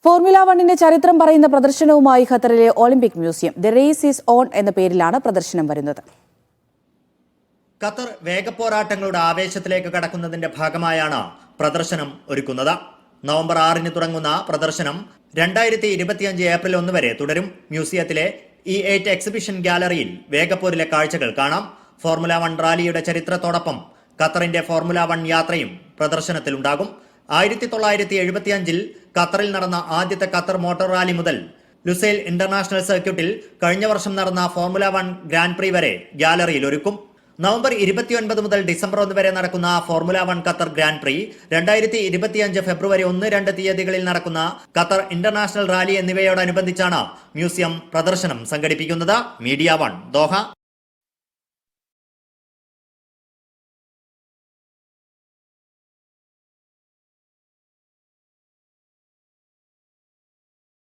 Formula 1ന്റെ ചരിത്രം പറയുന്ന പ്രദർശനവുമായി ഖത്തറിലെ Olympic museum the race is on എന്ന പേരിലാണ് പ്രദർശനം വരുന്നത്. ഖത്തർ വേഗപ്പോരാട്ടങ്ങളുടെ ആവേശത്തിലേക്ക് കടക്കുന്നതിന്റെ ഭാഗമായാണ് പ്രദർശനം ഒരുക്കുന്നത്. നവംബർ 6 തുടങ്ങുന്ന പ്രദർശനം 2025 ഏപ്രിൽ 1 വരെ തുടരും. മ്യൂസിയത്തിലെ E8 എക്സിബിഷൻ ഗാലറിയിൽ വേഗപ്പോരിലെ കാഴ്ചകൾ കാണാം. ഫോർമുല 1 റാലിയുടെ ചരിത്രത്തോടൊപ്പം ഖത്തറിന്റെ ഫോർമുല 1 യാത്രയും പ്രദർശനത്തിലുണ്ടാകും. 1975 ഖത്തറിൽ നടന്ന ആദ്യത്തെ ഖത്തർ മോട്ടോർ റാലി മുതൽ ലുസൈൽ ഇന്റർനാഷണൽ സർക്യൂട്ടിൽ കഴിഞ്ഞ വർഷം നടന്ന ഫോർമുല 1 ഗ്രാൻഡ് പ്രീ വരെ ഗാലറിയിൽ ഒരുക്കും. നവംബർ 29 മുതൽ ഡിസംബർ 1 വരെ നടക്കുന്ന ഫോർമുല 1 ഖത്തർ ഗ്രാൻഡ് പ്രീ, 2025 ഫെബ്രുവരി 1-2 തീയതികളിൽ നടക്കുന്ന ഖത്തർ ഇന്റർനാഷണൽ റാലി എന്നിവയോടനുബന്ധിച്ചാണ് മ്യൂസിയം പ്രദർശനം സംഘടിപ്പിക്കുന്നത്. Media 1 Doha.